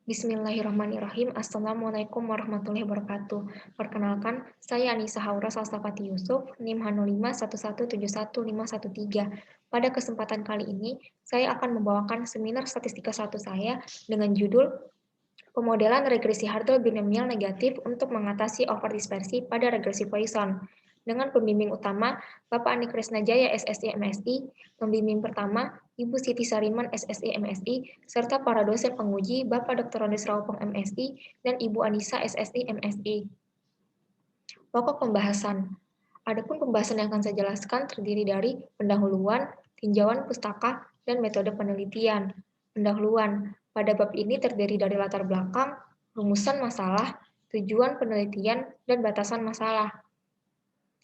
Bismillahirrahmanirrahim. Assalamualaikum warahmatullahi wabarakatuh. Perkenalkan, saya Anissa Haura Salsafati Yusuf, NIM H0511711513. Pada kesempatan kali ini, saya akan membawakan seminar statistika 1 saya dengan judul Pemodelan regresi Hartle binomial negatif untuk mengatasi overdispersi pada regresi Poisson. Dengan pembimbing utama Bapak Ani Krisnajaya SSI MSI, pembimbing pertama Ibu Siti Sariman SSI MSI, serta para dosen penguji Bapak Dr. Ronis Raupong MSI dan Ibu Anissa SSI MSI. Pokok pembahasan. Adapun pembahasan yang akan saya jelaskan terdiri dari pendahuluan, tinjauan pustaka, dan metode penelitian. Pendahuluan. Pada bab ini terdiri dari latar belakang, rumusan masalah, tujuan penelitian, dan batasan masalah.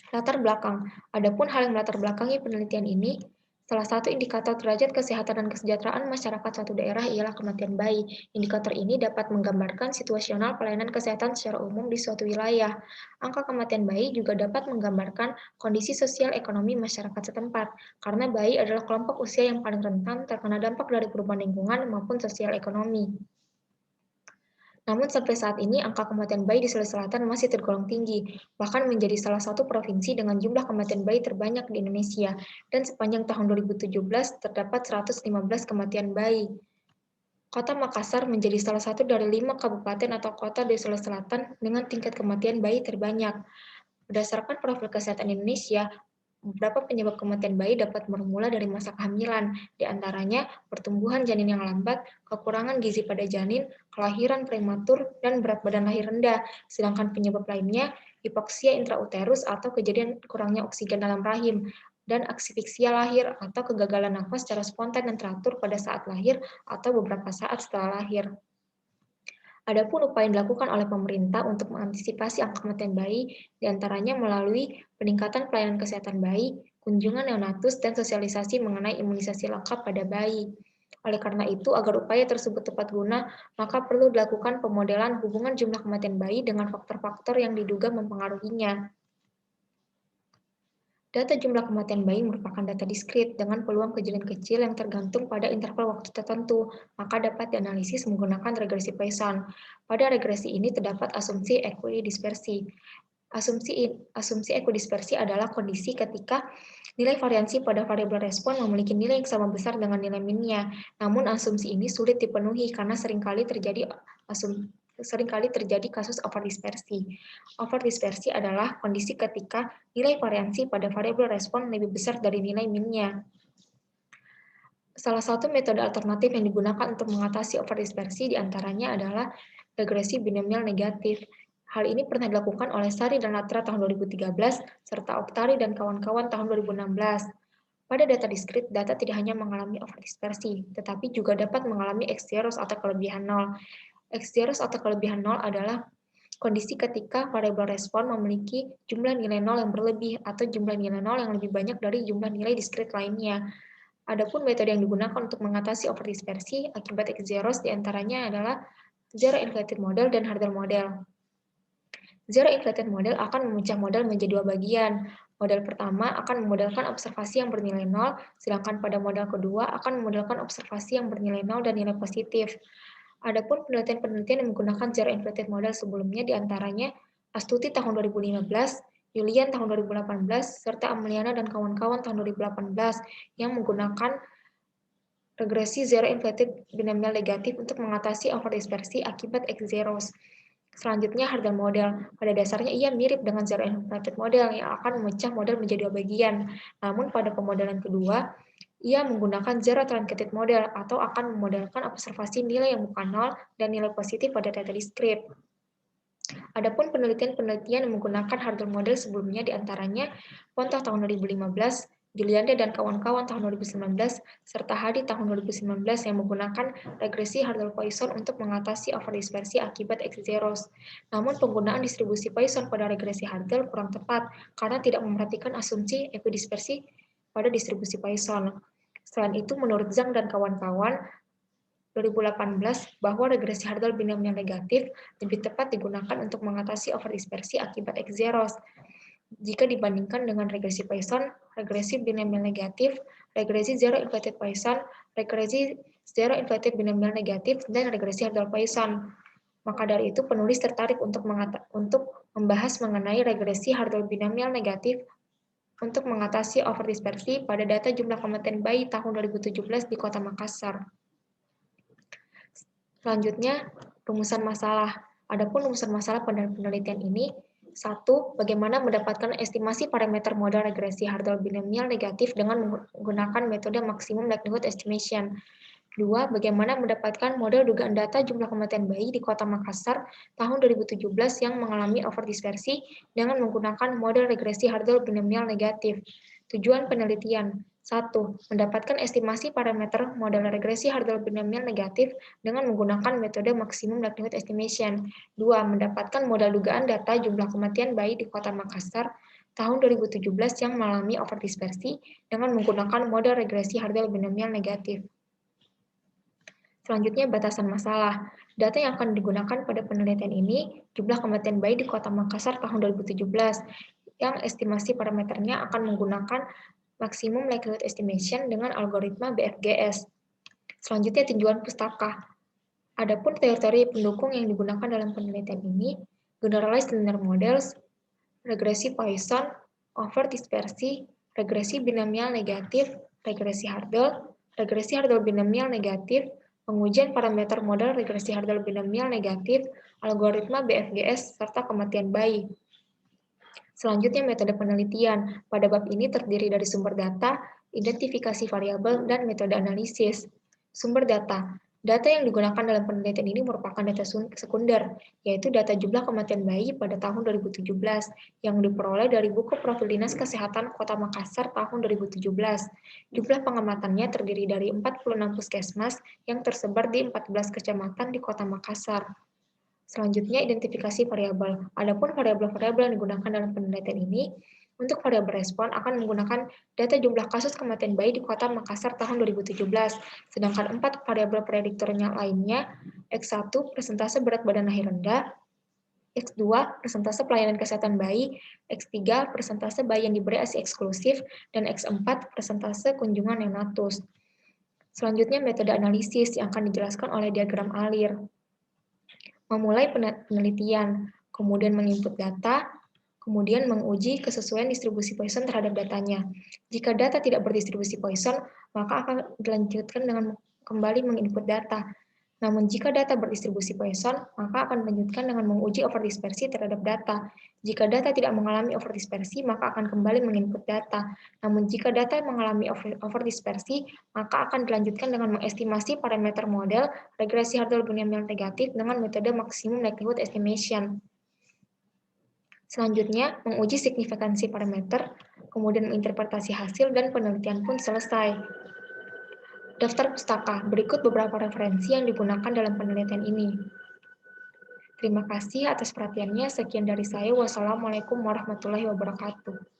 Latar belakang. Adapun hal yang melatar belakangi penelitian ini, salah satu indikator derajat kesehatan dan kesejahteraan masyarakat suatu daerah ialah kematian bayi. Indikator ini dapat menggambarkan situasional pelayanan kesehatan secara umum di suatu wilayah. Angka kematian bayi juga dapat menggambarkan kondisi sosial ekonomi masyarakat setempat, karena bayi adalah kelompok usia yang paling rentan terkena dampak dari perubahan lingkungan maupun sosial ekonomi. Namun sampai saat ini angka kematian bayi di Sulawesi Selatan masih tergolong tinggi, bahkan menjadi salah satu provinsi dengan jumlah kematian bayi terbanyak di Indonesia, dan sepanjang tahun 2017 terdapat 115 kematian bayi. Kota Makassar menjadi salah satu dari 5 kabupaten atau kota di Sulawesi Selatan dengan tingkat kematian bayi terbanyak. Berdasarkan profil kesehatan Indonesia, beberapa penyebab kematian bayi dapat bermula dari masa kehamilan, di antaranya pertumbuhan janin yang lambat, kekurangan gizi pada janin, kelahiran prematur, dan berat badan lahir rendah. Sedangkan penyebab lainnya, hipoksia intrauterus atau kejadian kurangnya oksigen dalam rahim, dan asfiksia lahir atau kegagalan nafas secara spontan dan teratur pada saat lahir atau beberapa saat setelah lahir. Adapun upaya yang dilakukan oleh pemerintah untuk mengantisipasi angka kematian bayi, diantaranya melalui peningkatan pelayanan kesehatan bayi, kunjungan neonatus, dan sosialisasi mengenai imunisasi lengkap pada bayi. Oleh karena itu, agar upaya tersebut tepat guna, maka perlu dilakukan pemodelan hubungan jumlah kematian bayi dengan faktor-faktor yang diduga mempengaruhinya. Data jumlah kematian bayi merupakan data diskrit dengan peluang kejadian kecil yang tergantung pada interval waktu tertentu, maka dapat dianalisis menggunakan regresi Poisson. Pada regresi ini terdapat asumsi equidispersi. Asumsi equidispersi adalah kondisi ketika nilai variansi pada variabel respon memiliki nilai yang sama besar dengan nilai minnya. Namun asumsi ini sulit dipenuhi karena seringkali terjadi kasus overdispersi. Overdispersi adalah kondisi ketika nilai variansi pada variabel respon lebih besar dari nilai minnya. Salah satu metode alternatif yang digunakan untuk mengatasi overdispersi diantaranya adalah regresi binomial negatif. Hal ini pernah dilakukan oleh Sari dan Latra tahun 2013, serta Oktari dan kawan-kawan tahun 2016. Pada data diskrit, data tidak hanya mengalami overdispersi, tetapi juga dapat mengalami X-zeros atau kelebihan nol. X-zeros atau kelebihan nol adalah kondisi ketika variabel respon memiliki jumlah nilai nol yang berlebih atau jumlah nilai nol yang lebih banyak dari jumlah nilai diskrit lainnya. Adapun metode yang digunakan untuk mengatasi overdispersi akibat X-zeros diantaranya adalah zero inflated model dan Hartle model. Zero inflated model akan memecah model menjadi dua bagian. Model pertama akan memodelkan observasi yang bernilai nol, sedangkan pada model kedua akan memodelkan observasi yang bernilai nol dan nilai positif. Adapun penelitian-penelitian yang menggunakan zero inflated model sebelumnya diantaranya Astuti tahun 2015, Julian tahun 2018, serta Ameliana dan kawan-kawan tahun 2018 yang menggunakan regresi zero inflated binomial negatif untuk mengatasi overdispersi akibat X-zeros. Selanjutnya, Hartle model. Pada dasarnya ia mirip dengan zero inflated model yang akan memecah model menjadi dua bagian. Namun pada pemodelan kedua, ia menggunakan zero truncated model atau akan memodelkan observasi nilai yang bukan nol dan nilai positif pada data diskrit. Adapun penelitian-penelitian yang menggunakan Hartle model sebelumnya diantaranya Pontoh tahun 2015, Juliande dan kawan-kawan tahun 2019, serta Hadi tahun 2019 yang menggunakan regresi Hartle-Poisson untuk mengatasi overdispersi akibat X-zeros. Namun penggunaan distribusi Poisson pada regresi Hartle kurang tepat karena tidak memperhatikan asumsi equidispersi pada distribusi Poisson. Selain itu, menurut Zhang dan kawan-kawan, 2018 bahwa regresi Hartle binomial negatif lebih tepat digunakan untuk mengatasi overdispersi akibat X-zeros. Jika dibandingkan dengan regresi Poisson, regresi binomial negatif, regresi zero inflated Poisson, regresi zero inflated binomial negatif, dan regresi Hartle-Poisson. Maka dari itu penulis tertarik untuk membahas mengenai regresi Hartle binomial negatif untuk mengatasi overdispersi pada data jumlah kematian bayi tahun 2017 di Kota Makassar. Selanjutnya, rumusan masalah. Adapun rumusan masalah pada penelitian ini, 1. Bagaimana mendapatkan estimasi parameter modal regresi Hartle binomial negatif dengan menggunakan metode maksimum likelihood estimation. 2. Bagaimana mendapatkan model dugaan data jumlah kematian bayi di Kota Makassar tahun 2017 yang mengalami overdispersi dengan menggunakan model regresi Hartle binomial negatif. Tujuan penelitian. 1. Mendapatkan estimasi parameter model regresi Hartle binomial negatif dengan menggunakan metode maksimum likelihood estimation. 2. Mendapatkan modal dugaan data jumlah kematian bayi di Kota Makassar tahun 2017 yang mengalami overdispersi dengan menggunakan model regresi Hartle binomial negatif. Selanjutnya, batasan masalah. Data yang akan digunakan pada penelitian ini, jumlah kematian bayi di Kota Makassar tahun 2017, yang estimasi parameternya akan menggunakan maksimum likelihood estimation dengan algoritma BFGS. Selanjutnya, tinjauan pustaka. Adapun teori-teori pendukung yang digunakan dalam penelitian ini, generalized linear models, regresi Poisson, overdispersi, regresi binomial negatif, regresi Hartle binomial negatif, pengujian parameter model regresi Hartle binomial negatif, algoritma BFGS, serta kematian bayi. Selanjutnya, metode penelitian. Pada bab ini terdiri dari sumber data, identifikasi variabel, dan metode analisis. Sumber data. Data yang digunakan dalam penelitian ini merupakan data sekunder, yaitu data jumlah kematian bayi pada tahun 2017, yang diperoleh dari buku profil Dinas Kesehatan Kota Makassar tahun 2017. Jumlah pengamatannya terdiri dari 46 puskesmas yang tersebar di 14 kecamatan di Kota Makassar. Selanjutnya, identifikasi variabel. Adapun variabel-variabel yang digunakan dalam penelitian ini, untuk variabel respon akan menggunakan data jumlah kasus kematian bayi di Kota Makassar tahun 2017, sedangkan 4 variabel prediktornya lainnya, X1 persentase berat badan lahir rendah, X2 persentase pelayanan kesehatan bayi, X3 persentase bayi yang diberi ASI eksklusif, dan X4 persentase kunjungan neonatus. Selanjutnya, metode analisis yang akan dijelaskan oleh diagram alir. Memulai penelitian, kemudian menginput data, kemudian menguji kesesuaian distribusi Poisson terhadap datanya. Jika data tidak berdistribusi Poisson, maka akan dilanjutkan dengan kembali menginput data. Namun jika data berdistribusi Poisson, maka akan dilanjutkan dengan menguji overdispersi terhadap data. Jika data tidak mengalami overdispersi, maka akan kembali menginput data. Namun jika data mengalami overdispersi, maka akan dilanjutkan dengan mengestimasi parameter model regresi Hartle binomial negatif dengan metode maksimum likelihood estimation. Selanjutnya, menguji signifikansi parameter, kemudian menginterpretasi hasil, dan penelitian pun selesai. Daftar pustaka. Berikut beberapa referensi yang digunakan dalam penelitian ini. Terima kasih atas perhatiannya. Sekian dari saya. Wassalamualaikum warahmatullahi wabarakatuh.